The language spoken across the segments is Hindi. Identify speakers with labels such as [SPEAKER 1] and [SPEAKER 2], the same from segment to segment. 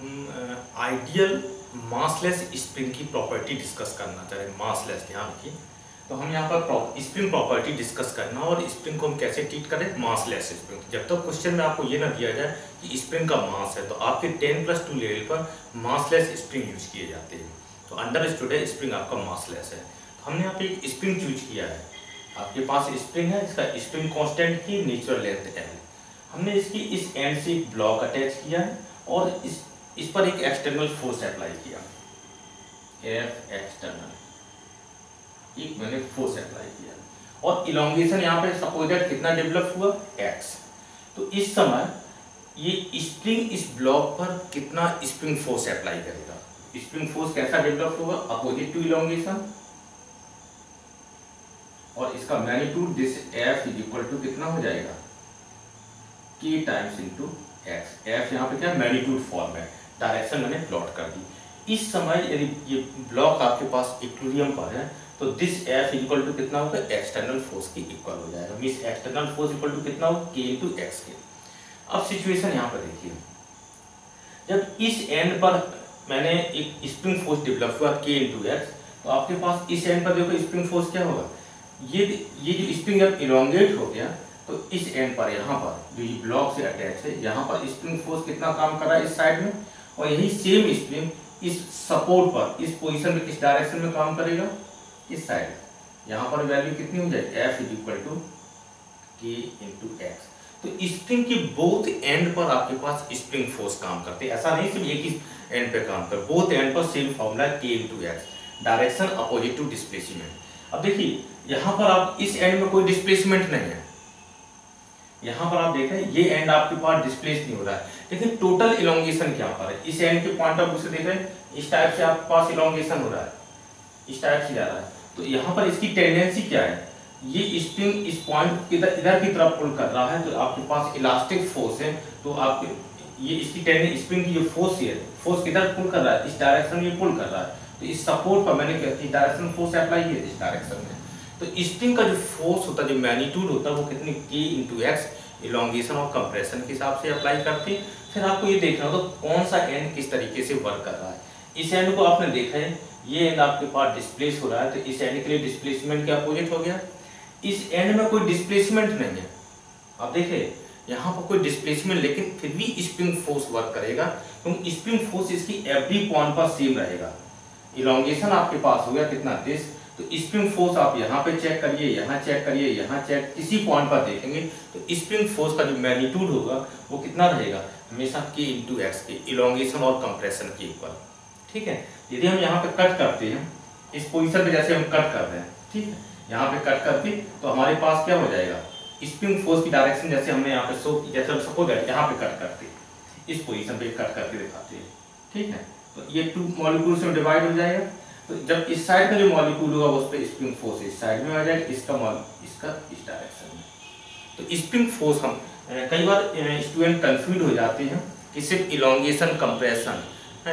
[SPEAKER 1] हम आइडियल मासलेस स्प्रिंग की प्रॉपर्टी डिस्कस करना चाह रहे हैं। मासलेस, ध्यान रखिए। तो हम यहाँ पर स्प्रिंग प्रॉपर्टी डिस्कस करना और स्प्रिंग को हम कैसे ट्रीट करें, मासलेस स्प्रिंग। जब तक क्वेश्चन में आपको ये ना दिया जाए कि स्प्रिंग का मास है, तो आपके 10+2 लेवल पर मासलेस स्प्रिंग यूज किए जाते हैं। तो अंडरस्टूड है, स्प्रिंग आपका मासलेस है। तो हमने यहाँ पे एक स्प्रिंग चूज किया है। आपके पास स्प्रिंग है, इसका स्प्रिंग कांस्टेंट की नेचुरल लेंथ L। हमने इसकी इस एंड से एक ब्लॉक अटैच किया है और इस पर एक एक्सटर्नल फोर्स अप्लाई किया, F एक्सटर्नल, एक मैंने फोर्स अप्लाई किया और इलोंगेशन यहाँ पे सपोज दैट कितना डेवलप हुआ, x। तो इस समय ये स्प्रिंग इस ब्लॉक पर कितना स्प्रिंग फोर्स अप्लाई करेगा। स्प्रिंग फोर्स कैसा डेवलप होगा, अपोजिट टू इलोंगेशन, और इसका magnitude this F is equal to कितना हो जाएगा, K times into x। F यहाँ पे क्या मैग्नीट्यूड फॉर्म है, डायरेक्शन मैंने प्लॉट कर दी। इस समय यदि ये ब्लॉक आपके पास इक्विलिब्रियम पर है तो दिस F इक्वल टू कितना होगा, एक्सटर्नल फोर्स के इक्वल हो जाएगा। Means external force equal to कितना होगा, K इनटू x के। अब सिचुएशन यहाँ पर देखिए, जब इस एंड पर मैंने एक स्प्रिंग फोर्स डेवलप हुआ K इनटू x, तो आपके पास इस एंड पर देखो स्प्रिंग फोर्स क्या होगा, ये जो स्प्रिंग जब इलोंगेट हो गया तो इस एंड पर यहाँ पर जो ये ब्लॉक से अटैच है, यहाँ पर स्प्रिंग फोर्स कितना काम कर रहा है इस साइड में, और यही सेम स्प्रिंग इस सपोर्ट पर इस पोजीशन में किस डायरेक्शन में काम करेगा, इस साइड। यहाँ पर वैल्यू कितनी हो जाएगी, F is equal to K into x। तो स्प्रिंग के बोथ एंड पर आपके पास स्प्रिंग फोर्स काम करते हैं। ऐसा नहीं सिर्फ एक ही एंड पे काम कर, बोथ एंड पर same formula K into x, direction opposite to displacement. अब देखिए यहाँ पर आप इस एंड में कोई डिस्प्लेसमेंट नहीं है, यहाँ पर आप देख रहे हैं ये एंड आपके पास डिस्प्लेस नहीं हो रहा है, लेकिन टोटल इलोंगेशन क्या पर है, इस एंड के पॉइंट ऑफ व्यू से देख रहे हैं इस टाइप से आपके पास इलोंगेशन हो रहा है, इस टाइप से जा रहा है। तो यहाँ पर इसकी टेंडेंसी क्या है, ये स्प्रिंग इस पॉइंट इधर की तरफ पुल कर रहा है, तो आपके पास इलास्टिक फोर्स है। तो आपके ये इसकी टेंडेंसी, स्प्रिंग की जो फोर्स है, फोर्स किधर पुल कर रहा है, इस डायरेक्शन में पुल कर रहा है। तो इस सपोर्ट पर मैंने इस डायरेक्शन फोर्स अप्लाई किया इस डायरेक्शन में। तो स्प्रिंग का जो फोर्स होता है, जो मैग्नीट्यूड होता है, वो कितनी K इनटू x इलोंगेशन और कंप्रेशन के हिसाब से अप्लाई करते हैं। फिर आपको ये देखना होगा कौन सा एंड किस तरीके से वर्क कर रहा है। इस एंड को आपने देखा है, ये एंड आपके पास डिस्प्लेस हो रहा है, तो इस एंड के लिए डिस्प्लेसमेंट के अपोजिट हो गया। इस एंड में कोई डिस्प्लेसमेंट नहीं है, आप देखिए यहाँ पर कोई डिस्प्लेसमेंट, लेकिन फिर भी स्प्रिंग फोर्स वर्क करेगा, क्योंकि स्प्रिंग फोर्स इसकी एवरी पॉइंट पर सेम रहेगा। इलोंगेशन आपके पास हो गया कितना, दिस। तो स्प्रिंग फोर्स आप यहाँ पे चेक करिए, यहाँ चेक करिए, यहाँ चेक, किसी पॉइंट पर देखेंगे तो स्प्रिंग फोर्स का जो मैग्नीट्यूड होगा वो कितना रहेगा, हमेशा K इनटू x के इलोंगेशन और कंप्रेशन के इक्वल। ठीक है, यदि हम यहाँ पे कट करते हैं इस पोजीशन पे, जैसे हम कट कर रहे हैं, ठीक है, यहाँ पे कट करके तो हमारे पास क्या हो जाएगा, स्प्रिंग फोर्स की डायरेक्शन जैसे हमने यहाँ पे जैसे हम सपोज यहाँ पे कट करते, इस पोजीशन पे कट करके दिखाते हैं, ठीक है। तो ये 2 मॉलिक्यूल्स में डिवाइड हो जाएगा। तो जब इस साइड का जो मॉलिक्यूल होगा उस पर स्प्रिंग फोर्स इस साइड में आ जाएगा, इसका इस डायरेक्शन में। तो स्प्रिंग फोर्स हम कई बार स्टूडेंट कंफ्यूज हो जाते हैं कि सिर्फ इलोंगेशन, कंप्रेशन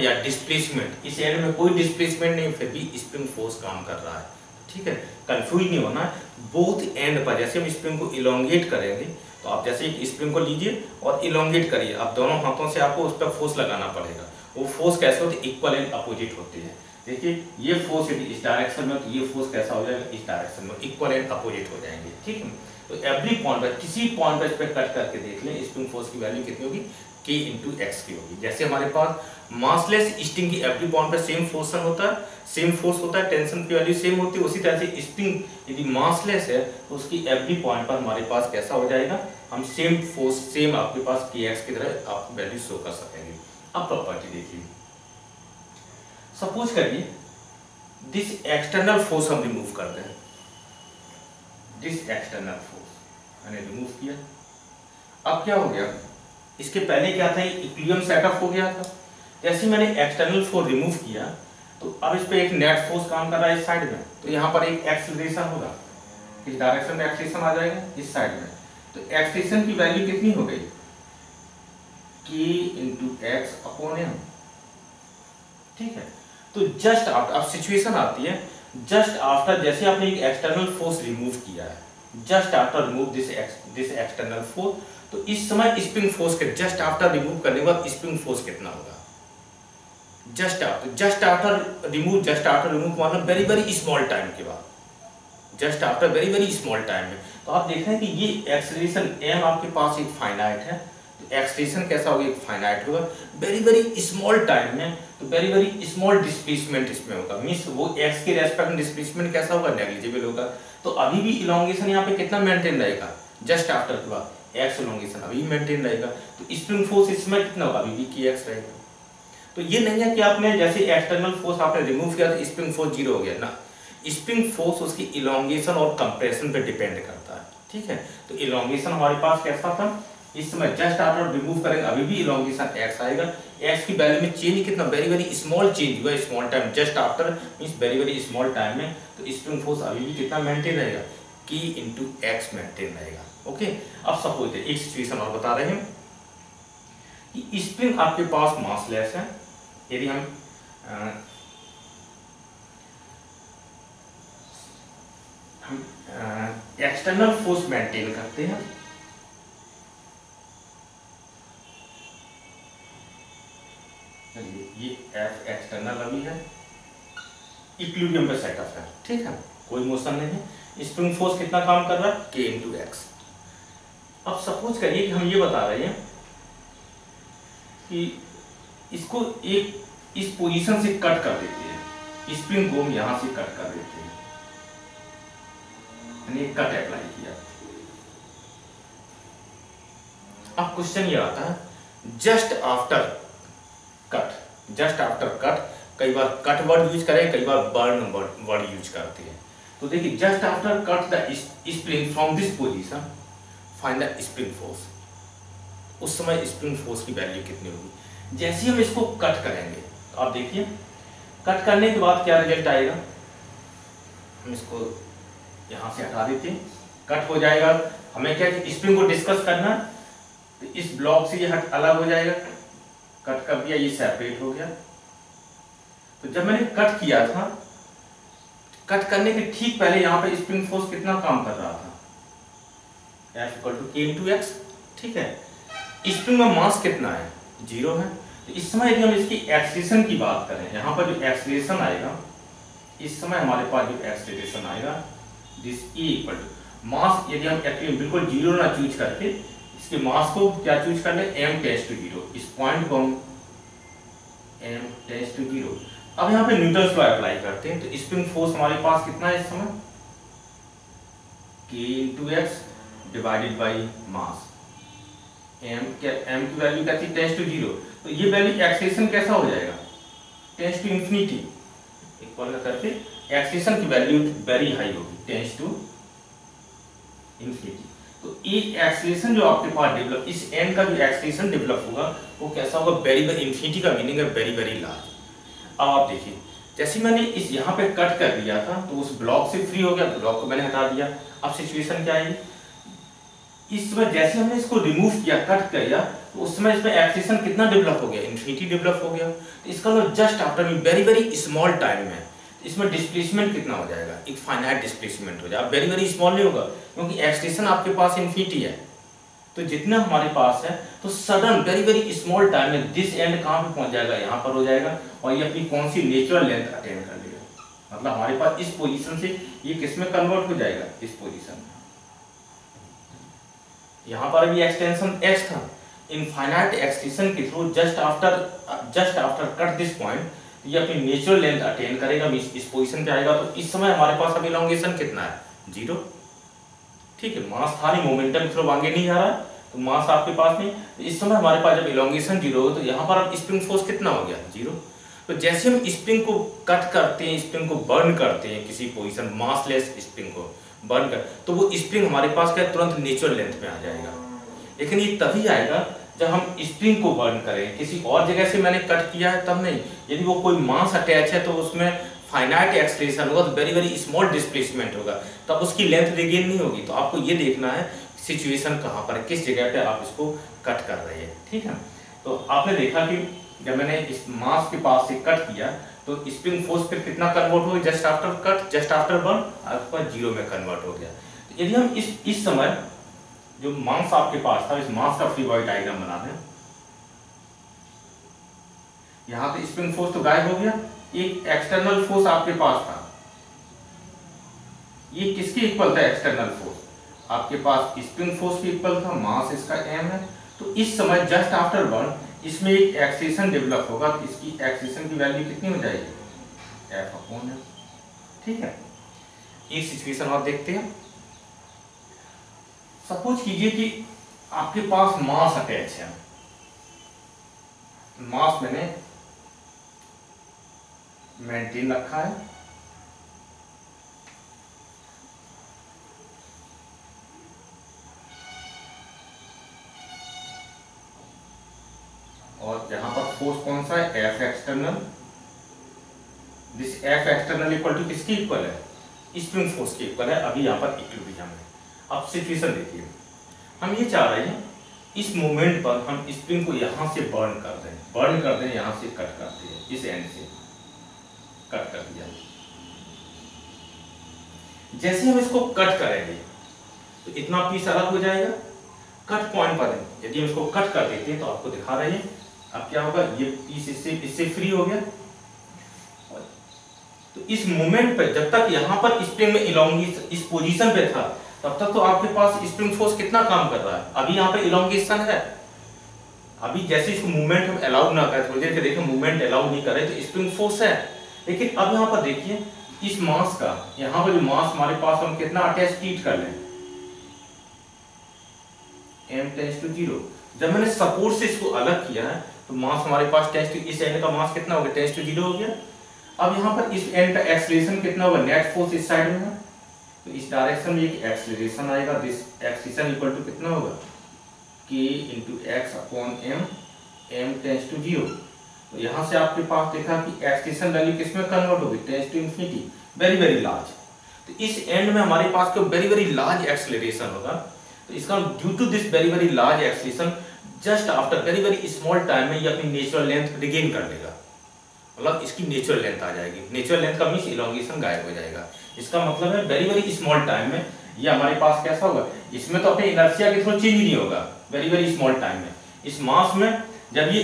[SPEAKER 1] या डिस्प्लेसमेंट, इस एंड में कोई डिस्प्लेसमेंट नहीं, फिर भी स्प्रिंग फोर्स काम कर रहा है। ठीक है, कंफ्यूज नहीं होना। बोथ एंड पर जैसे हम स्प्रिंग को इलोंगेट करेंगे, तो आप जैसे एक स्प्रिंग को लीजिए और इलोंगेट करिए, आप दोनों हाथों से आपको उस पर फोर्स लगाना पड़ेगा। वो फोर्स कैसे होते हैं, इक्वल एंड अपोजिट होते हैं। देखिए ये फोर्स यदि इस डायरेक्शन में, तो ये फोर्स कैसा हो जाएगा, इस डायरेक्शन में, इक्वल एंड अपोजिट हो जाएंगे। ठीक है, तो एवरी पॉइंट पर, किसी पॉइंट पर इस पर कट करके देख लें, स्प्रिंग फोर्स की वैल्यू कितनी होगी, K इनटू x की होगी। जैसे हमारे पास मासलेस स्प्रिंग की एवरी पॉइंट पर सेम फोर्स होता है, सेम फोर्स होता है, टेंशन की वैल्यू सेम होती है। उसी तरह से स्प्रिंग यदि मासलेस है तो उसकी एवरी पॉइंट पर हमारे पास कैसा हो जाएगा, हम सेम फोर्स, सेम आपके पास Kx की तरह आप वैल्यू शो कर सकेंगे। अब प्रॉपर्टी देखिए, सपोज करिए दिस एक्सटर्नल फोर्स हम रिमूव कर दें, दिस एक्सटर्नल फोर्स मैंने रिमूव किया। अब क्या हो गया, इसके पहले क्या था, इक्विलिब्रियम सेटअप हो गया था। जैसे मैंने एक्सटर्नल फोर्स रिमूव किया, तो अब इस पे एक नेट फोर्स काम कर रहा है इस साइड में, तो यहाँ पर एक एक्सीलरेशन होगा, इस डायरेक्शन में एक्सीलरेशन आ जाएगा इस साइड में। तो एक्सीलरेशन की वैल्यू कितनी हो गई, K into x upon m। ठीक है, तो जस्ट आफ्टर, अब सिचुएशन आती है, जस्ट आफ्टर जैसे आपने एक एक्सटर्नल फोर्स रिमूव किया है, just after remove this external force, तो इस समय स्प्रिंग फोर्स के जस्ट आफ्टर रिमूव करने के बाद स्प्रिंग फोर्स कितना होगा, जस्ट आफ्टर रिमूव मतलब वेरी वेरी स्मॉल टाइम के बाद, just after very very small time में। तो आप देख रहे हैं कि ये एक्सेलरेशन m आपके पास एक फाइनाइट है, तो एक्सेलरेशन कैसा होगा, एक फाइनाइट होगा वेरी वेरी स्मॉल टाइम में, तो वेरी वेरी स्मॉल डिस्प्लेसमेंट इसमें होगा, मींस वो x के रेस्पेक्ट में डिस्प्लेसमेंट कैसा होगा, नेग्लिजिबल होगा। तो अभी भी इलोंगेशन यहाँ पे कितना मेंटेन रहेगा, जस्ट आफ्टर के बाद x इलोंगेशन अभी मेंटेन रहेगा। तो स्प्रिंग फोर्स इसमें कितना होगा, अभी भी kx रहेगा। तो ये नहीं है कि आपने जैसे एक्सटर्नल फोर्स आपने रिमूव किया तो स्प्रिंग फोर्स जीरो हो गया ना, स्प्रिंग फोर्स उसकी इलोंगेशन और कंप्रेशन पे डिपेंड करता है, ठीक है। तो इलोंगेशन हमारे पास कैसा था, इस समय जस्ट आफ्टर रिमूव करेंगे अभी भी इलोंगेशन x आएगा, x की वैल्यू में चेंज कितना, वेरी वेरी स्मॉल चेंज हुआ, small time, just after means very very small time में। तो स्प्रिंग फोर्स अभी भी कितना मेंटेन रहेगा, k × x मेंटेन रहेगा। ओके, अब सपोज एक सिचुएशन और बता रहे हैं कि स्प्रिंग आपके पास मासलेस है, यदि हम एक्सटर्नल फोर्स मेंटेन करते हैं, ये F एक्सटर्नल अभी है, इक्विलिब्रियम पे सेटअप है, ठीक है, कोई मोशन नहीं है, स्प्रिंग फोर्स कितना काम कर रहा है, k × x। अब सपोज करिए कि हम ये बता रहे हैं कि इसको एक इस पोजीशन से कट कर देते हैं, स्प्रिंग को हम यहां से कट कर देते हैं, यानी कट अप्लाई किया। अब क्वेश्चन ये आता है जस्ट आफ्टर कट, कई बार कट वर्ड यूज करें, कई बार बर्न वर्ड यूज करते हैं। तो देखिए just after cut the spring from this position find the spring force, उस समय स्प्रिंग फोर्स की वैल्यू कितनी होगी। जैसे हम इसको कट करेंगे तो आप देखिए कट करने के बाद क्या रिजल्ट आएगा, हम इसको यहां से हटा देते हैं, कट हो जाएगा। हमें क्या स्प्रिंग को डिस्कस करना, तो इस ब्लॉक से ये हट अलग हो जाएगा, कट कर दिया, ये सेपरेट हो गया। तो जब मैंने कट किया था, कट करने के ठीक पहले यहाँ पे स्प्रिंग फोर्स कितना काम कर रहा था, F = k × x, ठीक है। स्प्रिंग में मास कितना है, 0 है। तो इस समय यदि हम इसकी एक्सीलरेशन की बात करें, यहाँ पर जो एक्सीलरेशन आएगा, इस समय हमारे पास जो एक्सीलरेशन आएगा दिस E = मास, यदि हम एक्चुअली बिल्कुल 0 ना चूज करके इसके मास को क्या चूज कर ले, m → 0, इस पॉइंट को हम m → 0। अब यहाँ पे न्यूटन्स लॉ अप्लाई करते हैं, तो स्प्रिंग फोर्स हमारे पास कितना है इस समय, k × x divided by mass, m की वैल्यू क्या थी, टेंस टू 0। तो ये वैल्यू एक्सेलेरेशन कैसा हो जाएगा, टेंस टू इंफिनिटी, इक्वल करके एक्सेलेरेशन की वैल्यू वेरी हाई होगी, टेंस टू इंफिनिटी। तो ये एक्सेलेरेशन जो आपके पास डेवलप, इस n का जो एक्सेलेरेशन डेवलप होगा वो कैसा होगा, वेरी वेरी, इंफिनिटी का मीनिंग है वेरी वेरी लार्ज। अब आप देखिए जैसे मैंने इस यहाँ पे कट कर दिया था तो उस ब्लॉक से फ्री हो गया, ब्लॉक को मैंने हटा दिया। अब सिचुएशन क्या है, इस समय जैसे हमने इसको रिमूव किया, कट किया, तो उस समय इसमें एक्सेलरेशन कितना डेवलप हो गया, इंफिनिटी डेवलप हो गया। तो इसका मतलब जस्ट आफ्टर में वेरी वेरी स्मॉल टाइम में इसमें डिस्प्लेसमेंट कितना हो जाएगा, एक फाइनाइट डिस्प्लेसमेंट हो जाएगा, वेरी वेरी स्मॉल नहीं होगा क्योंकि एक्सेलरेशन आपके पास इंफिनिटी है। तो जितना हमारे पास है तो sudden very very small time में दिस एंड कहाँ पे पहुंच जाएगा, यहाँ पर हो जाएगा, और ये अपनी कौन सी नेचुरल लेंथ अटेन कर लेगा। मतलब हमारे पास इस पोजीशन से ये किस में कन्वर्ट हो जाएगा, इस पोजीशन में। यहाँ पर अभी एक्सटेंशन x था, इनफाइनाइट एक्सटेंशन के through just after cut this point ये अपनी नेचुरल लेंथ अटेन करेगा, इस पोजीशन पे आएगा। तो इस समय हमारे पास अभी इलोंगेशन कितना है, 0, ठीक है। मास था नहीं, मोमेंटम थ्रू आगे नहीं जा रहा है, तो मास आपके पास नहीं। तो इस समय हमारे पास जब इलोंगेशन 0 हो तो यहाँ पर अब स्प्रिंग फोर्स कितना हो गया, 0। तो जैसे हम स्प्रिंग को कट करते हैं, स्प्रिंग को बर्न करते हैं, किसी पोजीशन मासलेस स्प्रिंग को बर्न कर, तो वो स्प्रिंग हमारे पास क्या तुरंत नेचुरल लेंथ में आ जाएगा। लेकिन ये तभी आएगा जब हम स्प्रिंग को बर्न करें, किसी और जगह से मैंने कट किया है तब नहीं। यदि वो कोई मास अटैच है तो उसमें फाइनाइट एक्सेलरेशन होगा, तो वेरी वेरी स्मॉल डिस्प्लेसमेंट होगा, तब उसकी लेंथ रिगेन नहीं होगी। तो आपको ये देखना है सिचुएशन कहाँ पर, किस जगह पे आप इसको कट कर रहे हैं, ठीक है। तो आपने देखा कि जब मैंने इस मास के पास से कट किया तो स्प्रिंग फोर्स पे कितना कन्वर्ट हो गया, just after cut, just after burn आपका 0 में कन्वर्ट हो गया। तो यदि हम इस समय जो मास आपके पास था, इस मास का फ्री बॉडी डायग्राम बना दें, यहाँ पे स्प्रिंग फोर्स तो गायब हो गया, एक एक्सटर्नल फोर्स आपके पास था। ये किसके इक्वल था? एक्सटर्नल फोर्स आपके पास स्प्रिंग फोर्स के इक्वल था, मास इसका m है। तो इस समय जस्ट आफ्टर बर्न इसमें एक एक्सेशन डेवलप होगा, तो इसकी एक्सेशन की वैल्यू कितनी हो जाएगी? F/m। ठीक है, एक सिचुएशन और देखते हैं। सपोज कीजिए कि आपके पास मास अटैच है, मास मैंने मेंटेन रखा है, और यहां पर फोर्स कौन सा है? F external. This F external equal to किसकी इक्वल है? स्प्रिंग फोर्स की इक्वल है। अभी यहाँ पर इक्विलिब्रियम है। अब सिचुएशन देखिए, हम ये चाह रहे हैं इस मोमेंट पर हम स्प्रिंग को यहां से बर्न कर दें, यहां से कट करते हैं, इस एंड से कट कर दिया। जैसे हम इसको कट करेंगे तो इतना पीस अलग हो जाएगा, कट पॉइंट पर है। यदि हम इसको कट कर देते हैं तो आपको दिखा रहे हैं अब क्या होगा, ये पीस इससे फ्री हो गया। तो इस मोमेंट पे जब तक यहाँ पर स्प्रिंग में इलोंगेशन इस पोजीशन पे था, तब तक तो आपके पास स्प्रिंग फोर्स कितना काम कर रहा है? अभी यहाँ पे इलोंगेशन है। अभी जैसे इसको मूवमेंट हम अलाउ ना करें, थोड़ी देर के देखिए मूवमेंट अलाउ नहीं कर रहे तो स्प्रिंग फोर्स है। लेकिन अब यहाँ पर देखिए इस मास का, यहाँ पर जो मास हमारे पास हम कितना अटैच ट्रीट कर लें, m टेंड्स टू 0। जब मैंने सपोर्ट से इसको अलग किया है तो मास हमारे पास टेंड्स टू, इस एंड का मास कितना हो गया? टेंड्स टू 0 हो गया। अब यहाँ पर इस एंड का एक्सीलरेशन कितना होगा? नेट फोर्स इस साइड में है, तो इस डायरेक्शन में एक एक्सीलरेशन आएगा। दिस एक्सीलरेशन इक्वल टू कितना होगा? k into x upon m, m tends to 0। तो यहाँ से आपके पास देखा कि एक्सीलरेशन वैल्यू किसमें कन्वर्ट होगी? Tends to infinity, very very large. तो इस एंड में हमारे पास कोई वेरी वेरी लार्ज एक्सीलरेशन होगा। तो इसका due to this very very large acceleration just after very very small time में ये अपनी नेचुरल लेंथ रिगेन कर लेगा, मतलब इसकी नेचुरल लेंथ आ जाएगी। नेचुरल लेंथ का मींस इलोंगेशन गायब हो जाएगा। इसका मतलब है वेरी वेरी स्मॉल टाइम में ये हमारे पास कैसा होगा? इसमें तो अपने इनर्शिया के थ्रू चेंज नहीं होगा, वेरी वेरी स्मॉल टाइम में। इस मास में जब ये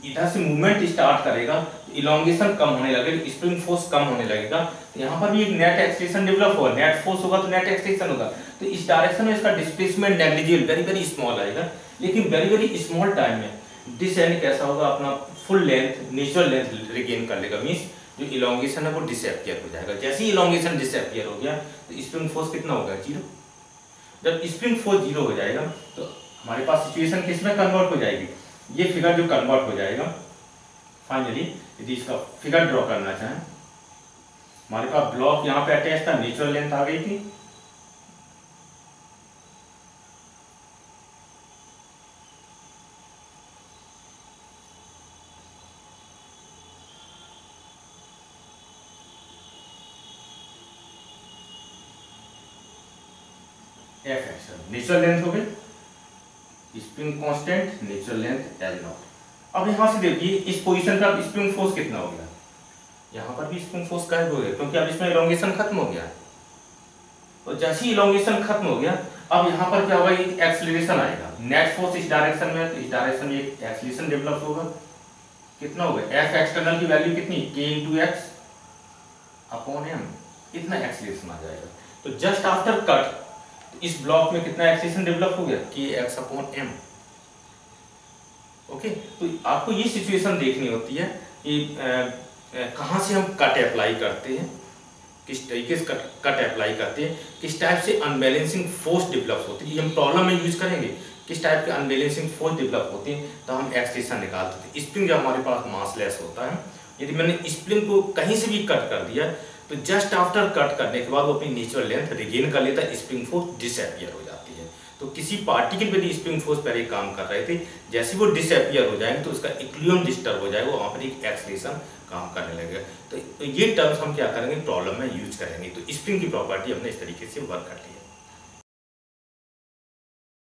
[SPEAKER 1] इधर से मूवमेंट स्टार्ट करेगा तो इलोंगेशन कम होने लगेगा, स्प्रिंग फोर्स कम होने लगेगा। तो यहाँ पर भी एक नेट एक्सीलरेशन डेवलप होगा, नेट फोर्स होगा तो नेट एक्सीलरेशन होगा। तो इस डायरेक्शन में इसका displacement negligible, very very small आएगा। लेकिन वेरी वेरी स्मॉल टाइम में दिस एंड कैसा होगा? अपना full length, natural length regain कर लेगा, मींस जो इलोंगेशन है वो डिसअपियर हो जाएगा। जैसे ही इलोंगेशन डिसअपियर हो गया तो स्प्रिंग फोर्स कितना होगा? 0। जब स्प्रिंग फोर्स 0 हो जाएगा तो हमारे पास सिचुएशन किसमें कन्वर्ट हो जाएगी? ये फिगर जो कन्वर्ट हो जाएगा फाइनली, यदि इसका फिगर ड्रॉ करना चाहें, हमारे पास ब्लॉक यहाँ पे अटैच था, नेचुरल लेंथ आ गई थी, एफ एक्शन, नेचुरल लेंथ हो गई, spring constant, natural length L not. अब यहां से देखिए इस पोजीशन पर स्प्रिंग फोर्स कितना हो गया? यहां पर भी स्प्रिंग फोर्स गायब हो गया, क्योंकि अब इसमें इलोंगेशन खत्म हो गया। तो जैसे ही इलोंगेशन खत्म हो गया, अब यहां पर क्या होगा? एक एक्सीलरेशन आएगा, नेट फोर्स इस डायरेक्शन में, तो इस डायरेक्शन में एक एक्सीलरेशन डेवलप होगा। कितना होगा? एफ एक्सटर्नल की वैल्यू कितनी? k into x upon m, इतना एक्सीलरेशन आ जाएगा। तो जस्ट आफ्टर कट इस ब्लॉक में कितना एक्सीलरेशन डेवलप हो गया? kx upon m। ओके, तो आपको ये सिचुएशन देखनी होती है कि कहाँ से हम कट अप्लाई करते हैं, किस तरीके से कट अप्लाई करते हैं, किस टाइप से अनबैलेंसिंग फोर्स डेवलप होती है। ये हम प्रॉब्लम में यूज करेंगे, किस टाइप के अनबैलेंसिंग फोर्स डेवलप होती हैं, तो हम एक्सटेंशन निकालते थे। स्प्रिंग जब हमारे पास मासलेस होता है, यदि मैंने स्प्रिंग को कहीं से भी कट कर दिया तो जस्ट आफ्टर कट करने के बाद वो अपनी नेचुरल लेंथ रिगेन कर लेता है, स्प्रिंग फोर्स डिसअपियर हो जाती है। तो किसी पार्टिकल पे भी स्प्रिंग फोर्स पहले काम कर रहे थे, जैसे वो डिसअपियर हो जाएंगे तो उसका इक्विलिब्रियम डिस्टर्ब हो जाएगा, वहाँ पर एक एक्सीलरेशन काम करने लगेगा। तो ये टर्म्स हम क्या करेंगे? प्रॉब्लम में यूज करेंगे। तो स्प्रिंग की प्रॉपर्टी हमने इस तरीके से वर्क कर ली है।